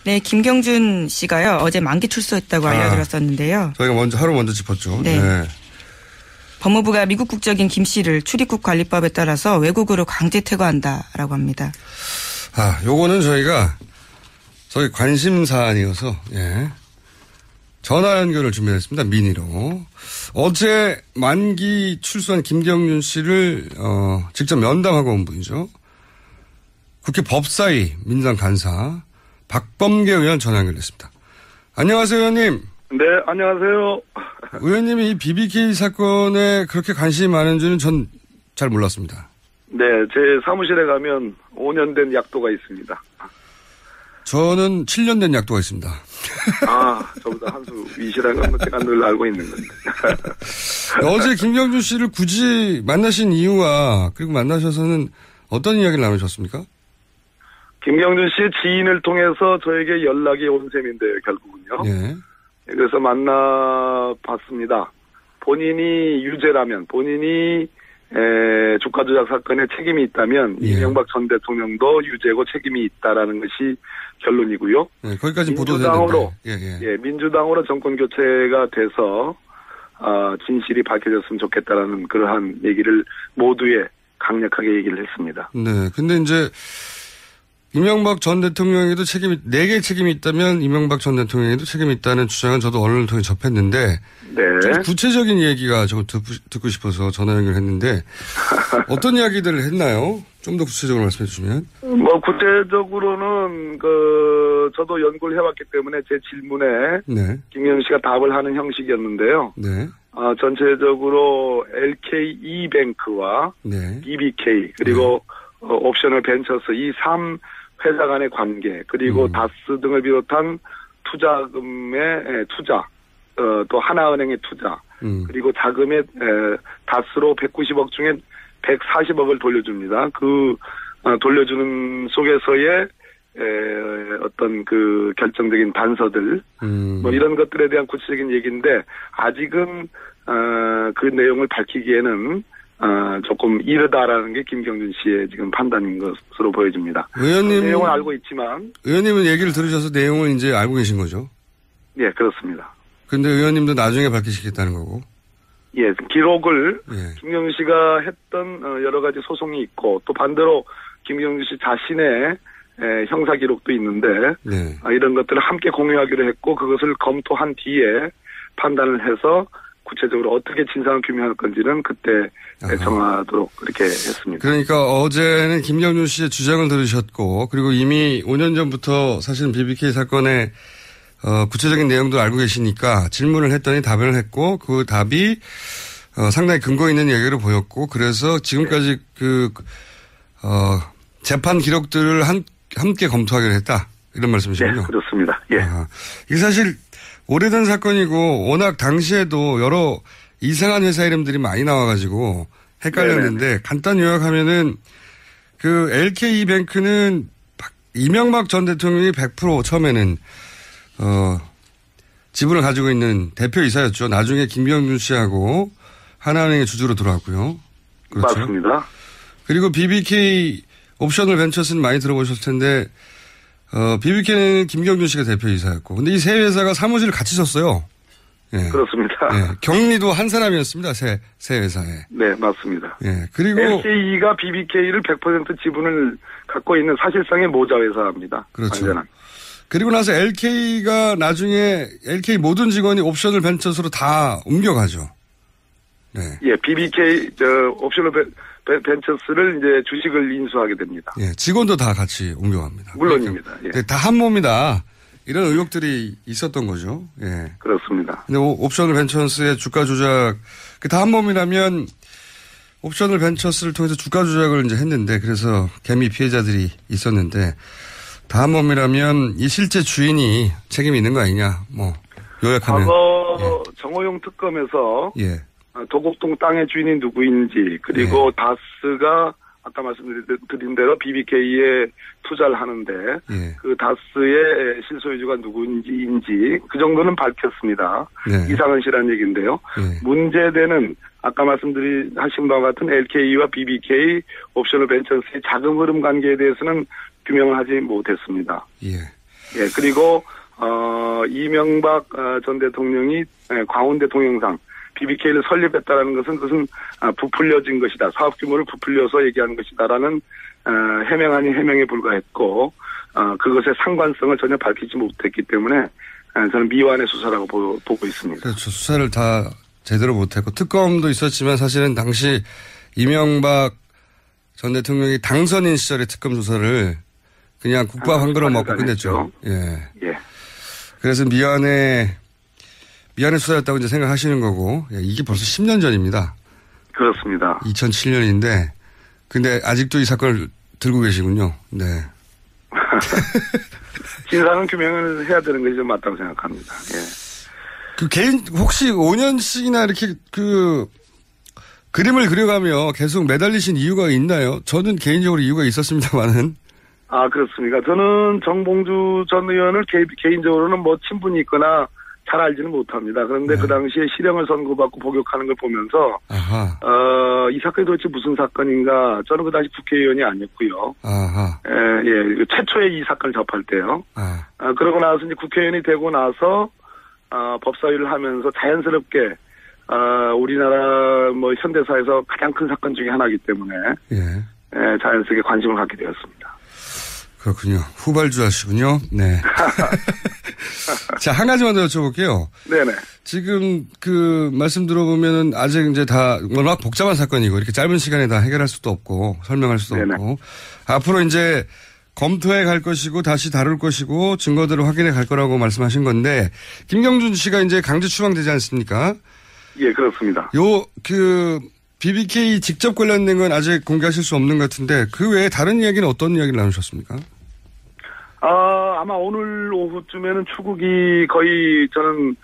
네, 김경준 씨가요. 어제 만기 출소했다고 알려드렸었는데요. 저희가 하루 먼저 짚었죠. 네. 네. 법무부가 미국 국적인 김 씨를 출입국 관리법에 따라서 외국으로 강제 퇴거한다라고 합니다. 요거는 저희 관심 사안이어서 전화 연결을 준비했습니다. 미니로. 어제 만기 출소한 김경준 씨를 직접 면담하고 온 분이죠. 국회 법사위 민주당 간사 박범계 의원 전화 연결했습니다. 안녕하세요, 의원님. 네, 안녕하세요. 의원님이 이 BBK 사건에 그렇게 관심이 많은 줄은 전 잘 몰랐습니다. 네, 제 사무실에 가면 5년 된 약도가 있습니다. 저는 7년 된 약도가 있습니다. 저보다 한 수 위시라는 건 제가 늘 알고 있는 건데. 어제 김경준 씨를 굳이 만나신 이유와 그리고 만나셔서는 어떤 이야기를 나누셨습니까? 김경준 씨의 지인을 통해서 저에게 연락이 온 셈인데요, 결국은요. 네. 그래서 만나봤습니다. 본인이 유죄라면, 본인이 주가 조작 사건에 책임이 있다면 이명박 전 대통령도 유죄고 책임이 있다라는 것이 결론이고요. 네, 거기까지 보도됐는데. 민주당으로 정권 교체가 돼서 진실이 밝혀졌으면 좋겠다라는 그러한 얘기를 모두에 강력하게 얘기를 했습니다. 네, 근데 이제 이명박 전 대통령에도 4개의 책임이 있다면 이명박 전 대통령에도 책임이 있다는 주장은 저도 언론을 통해 접했는데 좀 구체적인 얘기가 저거 듣고 싶어서 전화 연결했는데 어떤 이야기들을 했나요? 좀 더 구체적으로 말씀해 주시면. 구체적으로는 저도 연구를 해왔기 때문에 제 질문에 김경준 씨가 답을 하는 형식이었는데요. 네. 전체적으로 LKE뱅크와 BBK 그리고 옵셔널 벤처스 이 3회사 간의 관계 그리고 다스 등을 비롯한 투자금의 투자 또 하나은행의 투자 그리고 자금의 다스로 190억 중에 140억을 돌려줍니다. 돌려주는 속에서의 어떤 결정적인 단서들 이런 것들에 대한 구체적인 얘기인데 아직은 그 내용을 밝히기에는 조금 이르다라는 게 김경준 씨의 지금 판단인 것으로 보여집니다. 내용은 알고 있지만. 의원님은 얘기를 들으셔서 내용을 이제 알고 계신 거죠? 예, 그렇습니다. 근데 의원님도 나중에 밝히시겠다는 거고? 예, 기록을 김경준 씨가 했던 여러 가지 소송이 있고 또 반대로 김경준 씨 자신의 형사 기록도 있는데 이런 것들을 함께 공유하기로 했고 그것을 검토한 뒤에 판단을 해서 구체적으로 어떻게 진상을 규명할 건지는 그때 정하도록 그렇게 했습니다. 그러니까 어제는 김경준 씨의 주장을 들으셨고 그리고 이미 5년 전부터 사실은 BBK 사건의 구체적인 내용도 알고 계시니까 질문을 했더니 답변을 했고 그 답이 상당히 근거 있는 얘기를 보였고 그래서 지금까지 재판 기록들을 함께 검토하기로 했다. 이런 말씀이시군요. 네, 그렇습니다. 예. 이게 사실 오래된 사건이고 워낙 당시에도 여러 이상한 회사 이름들이 많이 나와가지고 헷갈렸는데 간단 요약하면은 LKE뱅크는 이명박 전 대통령이 100% 처음에는 지분을 가지고 있는 대표이사였죠. 나중에 김경준 씨하고 하나은행의 주주로 들어왔고요. 그렇죠. 맞습니다. 그리고 BBK 옵셔널 벤처스는 많이 들어보셨을 텐데 BBK는 김경준 씨가 대표이사였고 근데 이 세 회사가 사무실을 같이 썼어요. 예. 그렇습니다. 예. 경리도 한 사람이었습니다. 세 회사에. 네, 맞습니다. 예. 그리고 LKE가 BBK를 100% 지분을 갖고 있는 사실상의 모자 회사입니다. 그렇죠. 완전한. 그리고 나서 LK가 나중에 LK 모든 직원이 옵셔널 벤처스로 다 옮겨가죠. 네. 예, BBK 옵셔널 벤처스를 이제 주식을 인수하게 됩니다. 예, 직원도 다 같이 옮겨갑니다. 물론입니다. 그러니까 다 한 몸이다. 이런 의혹들이 있었던 거죠. 예. 그렇습니다. 근데 옵셔널 벤처스의 주가 조작, 다 한 몸이라면 옵셔널 벤처스를 통해서 주가 조작을 이제 했는데 그래서 개미 피해자들이 있었는데 다 한 몸이라면 이 실제 주인이 책임이 있는 거 아니냐. 요약하면. 과거 정호용 특검에서 도곡동 땅의 주인이 누구인지 그리고 다스가 아까 말씀드린 대로 BBK에 투자를 하는데 그 다스의 실소유주가 누구인지 그 정도는 밝혔습니다. 이상은 씨라는 얘기인데요. 문제되는 아까 하신 바와 같은 LKE와 BBK 옵셔널 벤처스의 자금 흐름 관계에 대해서는 규명을 하지 못했습니다. 예. 예, 그리고 이명박 전 대통령이 광운대 동영상 BBK를 설립했다라는 것은 그것은 부풀려진 것이다. 사업 규모를 부풀려서 얘기하는 것이다라는 해명 아닌 해명에 불과했고 그것의 상관성을 전혀 밝히지 못했기 때문에 저는 미완의 수사라고 보고 있습니다. 그렇죠. 수사를 다 제대로 못했고 특검도 있었지만 사실은 당시 이명박 전 대통령이 당선인 시절의 특검 조사를 그냥 국밥 한 그릇 먹고 끝냈죠. 예. 그래서 미완의 수사였다고 이제 생각하시는 거고, 예, 이게 벌써 10년 전입니다. 그렇습니다. 2007년인데, 근데 아직도 이 사건을 들고 계시군요. 네. 진상은 규명을 해야 되는 것이 좀 맞다고 생각합니다. 예. 혹시 5년씩이나 이렇게 그림을 그려가며 계속 매달리신 이유가 있나요? 저는 개인적으로 이유가 있었습니다만은. 그렇습니까? 저는 정봉주 전 의원을 개인적으로는 친분이 있거나 잘 알지는 못합니다. 그런데 그 당시에 실형을 선고받고 복역하는 걸 보면서, 이 사건이 도대체 무슨 사건인가, 저는 그 당시 국회의원이 아니었고요. 최초의 이 사건을 접할 때요. 그러고 나서 이제 국회의원이 되고 나서, 법사위를 하면서 자연스럽게, 우리나라 현대사에서 가장 큰 사건 중에 하나이기 때문에, 자연스럽게 관심을 갖게 되었습니다. 그렇군요. 후발주 하시군요. 네. 자, 한 가지만 더 여쭤볼게요. 네네. 지금 말씀 들어보면은 아직 이제 다 워낙 복잡한 사건이고 이렇게 짧은 시간에 다 해결할 수도 없고 설명할 수도 네네. 없고 앞으로 이제 검토해 갈 것이고 다시 다룰 것이고 증거들을 확인해 갈 거라고 말씀하신 건데 김경준 씨가 이제 강제 추방되지 않습니까? 예, 그렇습니다. BBK 직접 관련된 건 아직 공개하실 수 없는 것 같은데 그 외에 다른 이야기는 어떤 이야기를 나누셨습니까? 아마 오늘 오후쯤에는 추국이 거의 저는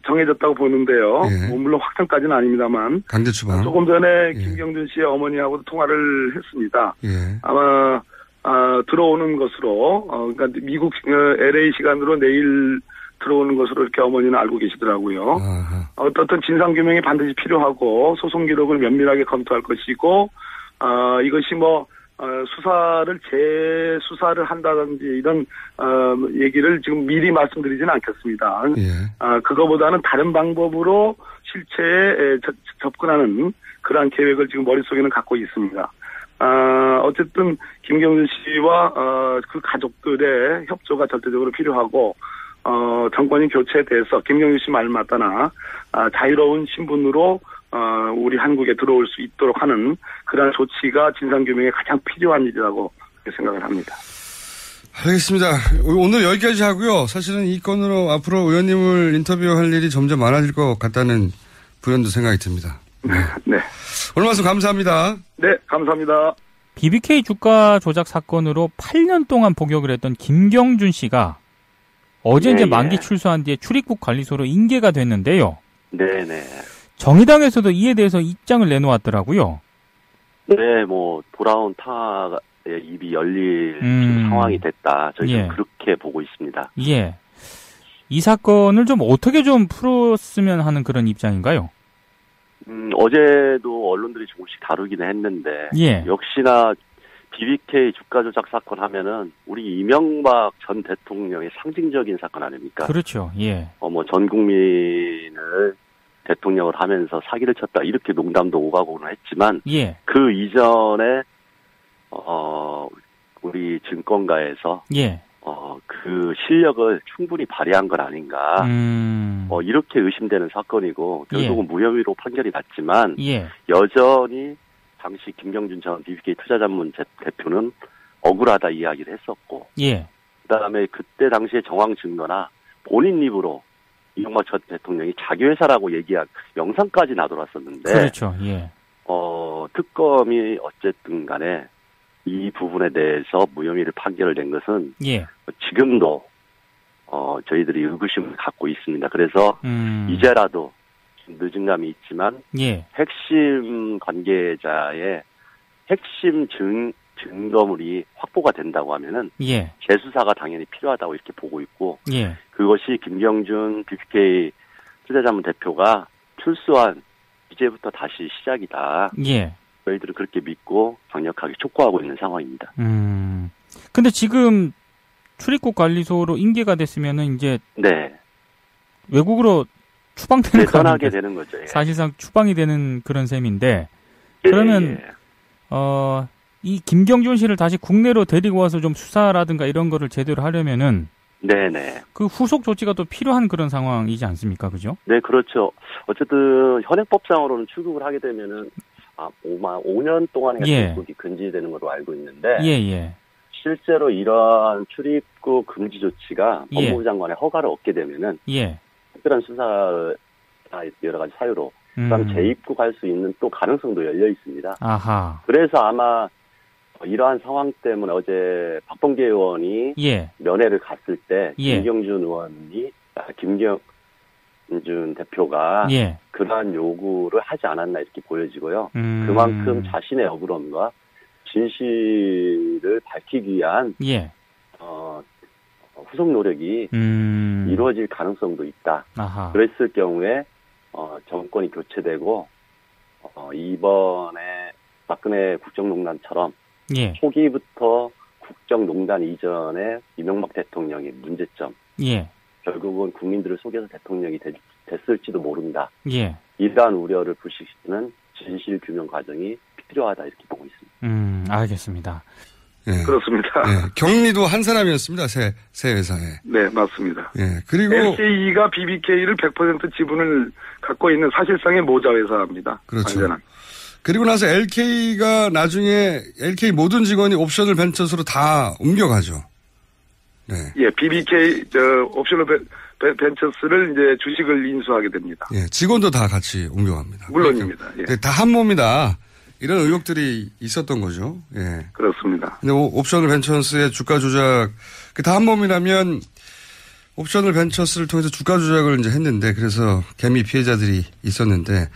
정해졌다고 보는데요. 물론 확정까지는 아닙니다만 강제 추방. 조금 전에 김경준 씨의 어머니하고도 통화를 했습니다. 아마 들어오는 것으로 그러니까 미국 LA 시간으로 내일 들어오는 것으로 이렇게 어머니는 알고 계시더라고요. 어떤 진상규명이 반드시 필요하고 소송 기록을 면밀하게 검토할 것이고 이것이 재수사를 한다든지 이런 얘기를 지금 미리 말씀드리지는 않겠습니다. 그거보다는 다른 방법으로 실체에 접근하는 그러한 계획을 지금 머릿속에는 갖고 있습니다. 어쨌든 김경준 씨와 그 가족들의 협조가 절대적으로 필요하고 정권이 교체돼서 김경준 씨 말 맞다나 자유로운 신분으로 우리 한국에 들어올 수 있도록 하는 그러한 조치가 진상규명에 가장 필요한 일이라고 생각을 합니다. 알겠습니다. 오늘 여기까지 하고요. 사실은 이 건으로 앞으로 의원님을 인터뷰할 일이 점점 많아질 것 같다는 불현도 생각이 듭니다. 네. 오늘 말씀 감사합니다. 네, 감사합니다. BBK 주가 조작 사건으로 8년 동안 복역을 했던 김경준 씨가 어제 이제 만기 출소한 뒤에 출입국 관리소로 인계가 됐는데요. 네네. 정의당에서도 이에 대해서 입장을 내놓았더라고요. 네, 돌아온 타의 입이 열릴 상황이 됐다. 저희는 그렇게 보고 있습니다. 예. 이 사건을 좀 어떻게 좀 풀었으면 하는 그런 입장인가요? 어제도 언론들이 조금씩 다루기는 했는데, 역시나 BBK 주가 조작 사건 하면은 우리 이명박 전 대통령의 상징적인 사건 아닙니까? 그렇죠. 전 국민을 대통령을 하면서 사기를 쳤다 이렇게 농담도 오가고는 했지만 그 이전에 우리 증권가에서 그 실력을 충분히 발휘한 건 아닌가 이렇게 의심되는 사건이고 결국은 무혐의로 판결이 났지만 여전히 당시 김경준 전 BBK 투자자문 대표는 억울하다 이야기를 했었고 그다음에 그때 당시에 정황 증거나 본인 입으로 이명박 전 대통령이 자기 회사라고 얘기한 영상까지 나돌았었는데 그렇죠. 특검이 어쨌든 간에 이 부분에 대해서 무혐의를 판결을 낸 것은 지금도 저희들이 의구심을 갖고 있습니다. 그래서 이제라도 늦은 감이 있지만 핵심 관계자의 핵심 증거물이 확보가 된다고 하면은 재수사가 당연히 필요하다고 이렇게 보고 있고 그것이 김경준 BBK 투자자문 대표가 출소한 이제부터 다시 시작이다. 저희들은 그렇게 믿고 강력하게 촉구하고 있는 상황입니다. 근데 지금 출입국 관리소로 인계가 됐으면은 이제 네. 외국으로 추방되는 거 떠나게 되는 거죠. 예. 사실상 추방이 되는 그런 셈인데 그러면 이 김경준 씨를 다시 국내로 데리고 와서 좀 수사라든가 이런 거를 제대로 하려면은 네네. 그 후속 조치가 또 필요한 그런 상황이지 않습니까? 그죠? 네, 그렇죠. 어쨌든 현행법상으로는 출국을 하게 되면은 5년 동안의 출국이 금지되는 걸로 알고 있는데 실제로 이러한 출입국 금지 조치가 법무부 장관의 허가를 얻게 되면은 특별한 수사 여러 가지 사유로 그다음 재입국할 수 있는 또 가능성도 열려 있습니다. 아하. 그래서 아마 이러한 상황 때문에 어제 박범계 의원이 면회를 갔을 때 김경준 의원이 김경준 대표가 그러한 요구를 하지 않았나 이렇게 보여지고요. 그만큼 자신의 억울함과 진실을 밝히기 위한 후속 노력이 이루어질 가능성도 있다. 아하. 그랬을 경우에 정권이 교체되고 이번에 박근혜 국정농단처럼 초기부터 국정농단 이전에 이명박 대통령의 문제점 결국은 국민들을 속여서 대통령이 됐을지도 모른다. 이러한 우려를 불식시키는 진실규명 과정이 필요하다 이렇게 보고 있습니다. 알겠습니다. 네. 그렇습니다. 네. 격리도 한 사람이었습니다. 새 회사에. 네, 맞습니다. 네. 그리고 LKE가 BBK를 100% 지분을 갖고 있는 사실상의 모자 회사입니다. 그렇죠. 완전한. 그리고 나서 LK가 나중에 LK 모든 직원이 옵셔널 벤처스로 다 옮겨가죠. 네. 예, BBK 옵셔널 벤처스를 이제 주식을 인수하게 됩니다. 예, 직원도 다 같이 옮겨갑니다. 물론입니다. 그러니까, 다 한 몸이다. 이런 의혹들이 있었던 거죠. 예. 그렇습니다. 근데 옵셔널 벤처스의 주가 조작, 다 한 몸이라면 옵셔널 벤처스를 통해서 주가 조작을 이제 했는데 그래서 개미 피해자들이 있었는데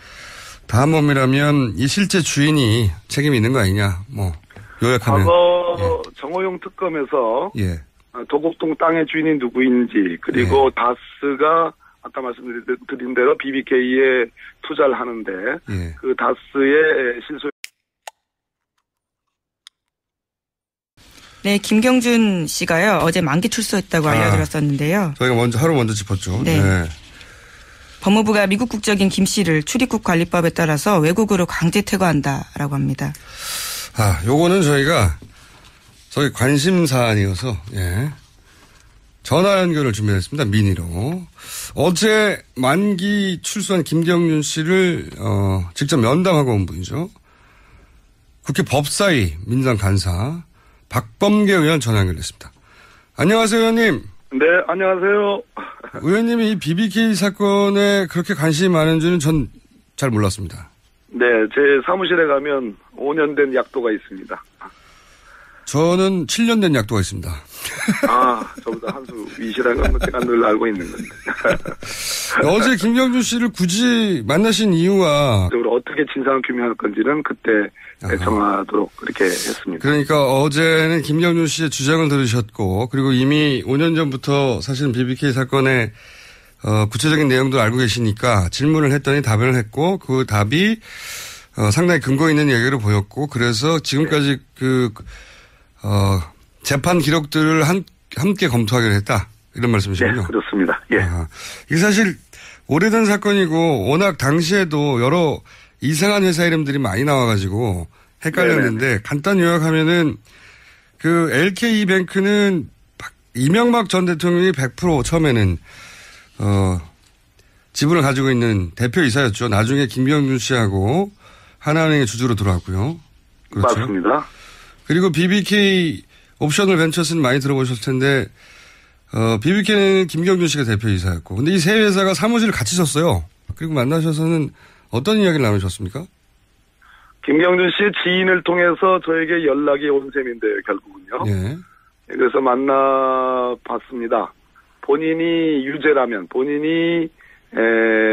다 한 몸이라면 이 실제 주인이 책임이 있는 거 아니냐. 뭐 요약하면. 과거 정호용 특검에서 도곡동 땅의 주인이 누구인지 그리고 다스가 아까 말씀드린 대로 BBK에 투자를 하는데 그 다스의 실소. 네, 김경준 씨가요 어제 만기 출소했다고 알려드렸었는데요. 저희가 하루 먼저 짚었죠. 네. 법무부가 미국 국적인 김 씨를 출입국 관리법에 따라서 외국으로 강제 퇴거한다라고 합니다. 요거는 저희 관심 사안이어서 전화 연결을 준비했습니다. 민의로. 어제 만기 출소한 김경준 씨를 직접 면담하고 온 분이죠. 국회 법사위 민주당 간사 박범계 의원 전화 연결했습니다. 안녕하세요, 의원님. 네, 안녕하세요. 의원님이 이 BBK 사건에 그렇게 관심이 많은 줄은 전 잘 몰랐습니다. 네, 제 사무실에 가면 5년 된 약도가 있습니다. 저는 7년 된 약도가 있습니다. 저보다 한 수 위시라는 건 제가 늘 알고 있는 건데. 어제 김경준 씨를 굳이 만나신 이유가 어떻게 진상을 규명할 건지는 그때 정하도록 그렇게 했습니다. 그러니까 어제는 김경준 씨의 주장을 들으셨고 그리고 이미 5년 전부터 사실은 BBK 사건의 구체적인 내용도 알고 계시니까 질문을 했더니 답변을 했고 그 답이 상당히 근거 있는 얘기를 보였고 그래서 지금까지 재판 기록들을 함께 검토하기로 했다. 이런 말씀이시군요. 네, 그렇습니다. 예. 이게 사실 오래된 사건이고 워낙 당시에도 여러 이상한 회사 이름들이 많이 나와가지고 헷갈렸는데 네네. 간단 요약하면은 그 LK이뱅크는 이명박 전 대통령이 100% 처음에는 지분을 가지고 있는 대표이사였죠. 나중에 김경준 씨하고 하나은행의 주주로 들어왔고요. 그렇죠. 맞습니다. 그리고 BBK 옵셔널 벤처스는 많이 들어보셨을 텐데 BBK는 김경준 씨가 대표이사였고 근데 이 세 회사가 사무실을 같이 썼어요. 그리고 만나셔서는 어떤 이야기를 나누셨습니까? 김경준 씨의 지인을 통해서 저에게 연락이 온 셈인데요. 결국은요. 네. 그래서 만나봤습니다. 본인이 유죄라면 본인이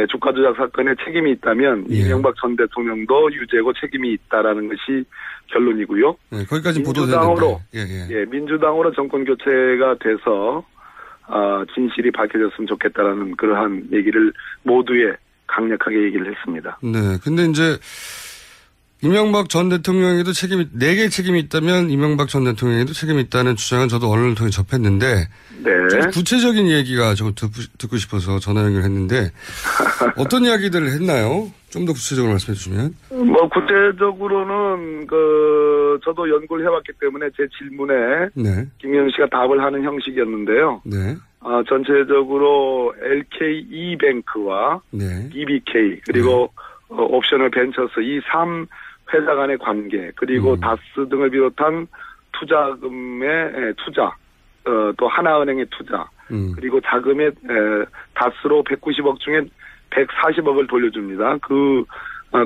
주가 조작 사건에 책임이 있다면 이명박 전 대통령도 유죄고 책임이 있다라는 것이 결론이고요. 네, 거기까지 보도됐는데. 민주당으로 정권 교체가 돼서 진실이 밝혀졌으면 좋겠다라는 그러한 얘기를 모두에 강력하게 얘기를 했습니다. 네, 근데 이제 이명박 전 대통령에게도 4개의 책임이 있다면 이명박 전 대통령에게도 책임이 있다는 주장은 저도 언론을 통해 접했는데 좀 구체적인 얘기가 저거 듣고 싶어서 전화 연결했는데 어떤 이야기들을 했나요? 좀 더 구체적으로 말씀해 주시면. 구체적으로는 저도 연구를 해왔기 때문에 제 질문에 김경 씨가 답을 하는 형식이었는데요. 전체적으로 LKE뱅크와 BBK 그리고 옵셔널 벤처스 이 3회사 간의 관계 그리고 다스 등을 비롯한 투자금의 투자 또 하나은행의 투자 그리고 자금의 다스로 190억 중에 140억을 돌려줍니다. 그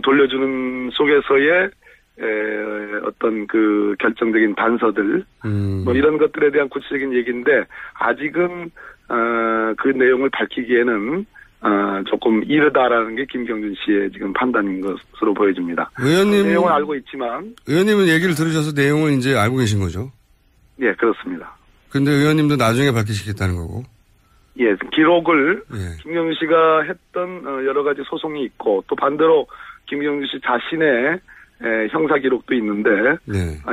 돌려주는 속에서의 어떤 그 결정적인 단서들 뭐 이런 것들에 대한 구체적인 얘기인데 아직은 그 내용을 밝히기에는 조금 이르다라는 게 김경준 씨의 지금 판단인 것으로 보여집니다. 의원님 내용을 알고 있지만 의원님은 얘기를 들으셔서 내용을 이제 알고 계신 거죠? 예, 그렇습니다. 근데 의원님도 나중에 밝히시겠다는 거고? 예, 기록을 김경준 씨가 했던 여러 가지 소송이 있고 또 반대로 김경준 씨 자신의 형사 기록도 있는데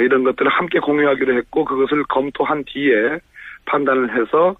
이런 것들을 함께 공유하기로 했고 그것을 검토한 뒤에 판단을 해서